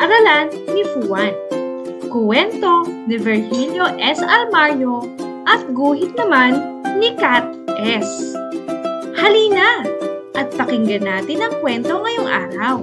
Paaralan ni Fuan. Kuwento ni Virgilio S. Almario at guhit naman ni Kat S. Halina at pakinggan natin ang kwento ngayong araw.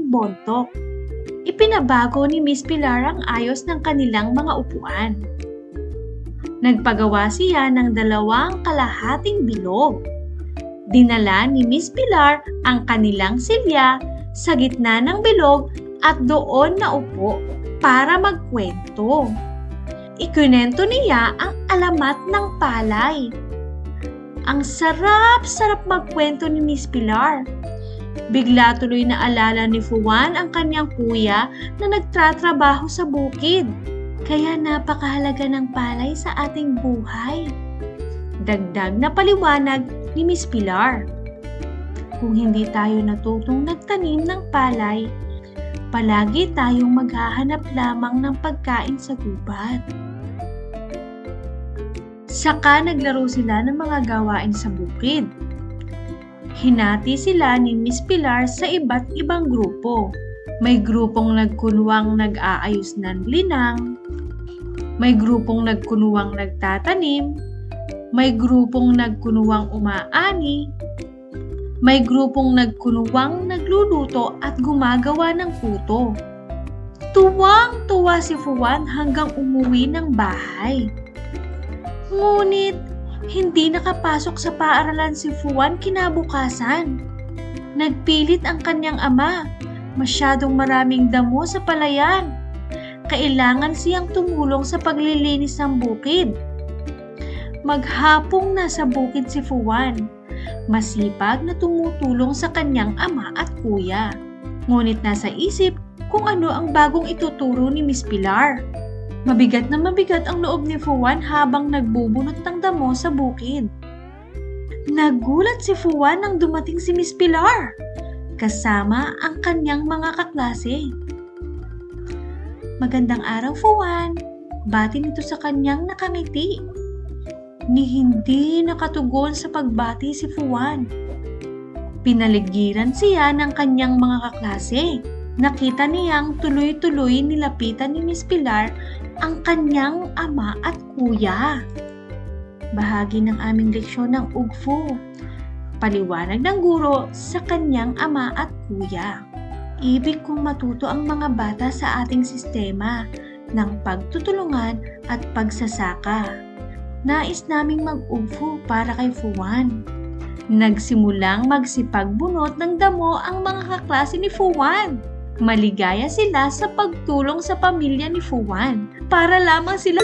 Bontok. Ipinabago ni Miss Pilar ang ayos ng kanilang mga upuan. Nagpagawa siya ng 2 kalahating bilog. Dinala ni Miss Pilar ang kanilang silya sa gitna ng bilog at doon naupo para magkwento. Ikunento niya ang alamat ng palay. Ang sarap-sarap magkwento ni Miss Pilar. Bigla tuloy na alala ni Fuan ang kanyang kuya na nagtatrabaho sa bukid. Kaya napakahalaga ng palay sa ating buhay. Dagdag na paliwanag ni Miss Pilar. Kung hindi tayo natutong nagtanim ng palay, palagi tayong maghahanap lamang ng pagkain sa gubat. Saka naglaro sila ng mga gawain sa bukid. Hinati sila ni Miss Pilar sa iba't ibang grupo. May grupong nagkunwang nag-aayos ng linang, may grupong nagkunwang nagtatanim, may grupong nagkunwang umaani, may grupong nagkunwang nagluluto at gumagawa ng kuto. Tuwang-tuwa si Fuan hanggang umuwi ng bahay. Ngunit, hindi nakapasok sa paaralan si Fuan kinabukasan. Nagpilit ang kanyang ama. Masyadong maraming damo sa palayan. Kailangan siyang tumulong sa paglilinis ng bukid. Maghapong nasa bukid si Fuan. Masipag na tumutulong sa kanyang ama at kuya. Ngunit nasa isip kung ano ang bagong ituturo ni Miss Pilar. Mabigat na mabigat ang loob ni Fuan habang nagbubunot ng damo sa bukid. Nagulat si Fuan nang dumating si Miss Pilar, kasama ang kanyang mga kaklase. Magandang araw, Fuan. Bati nito sa kanyang nakangiti. Ni hindi nakatugon sa pagbati si Fuan. Pinaligiran siya ng kanyang mga kaklase. Nakita niyang tuloy-tuloy nilapitan ni Miss Pilar ang kanyang ama at kuya. Bahagi ng aming leksyon ng Ugfu. Paliwanag ng guro sa kanyang ama at kuya. Ibig kong matuto ang mga bata sa ating sistema ng pagtutulungan at pagsasaka. Nais naming mag-Ugfu para kay Fuan. Nagsimulang magsipagbunot ng damo ang mga kaklase ni Fuan. Maligaya sila sa pagtulong sa pamilya ni Fuwan para lamang sila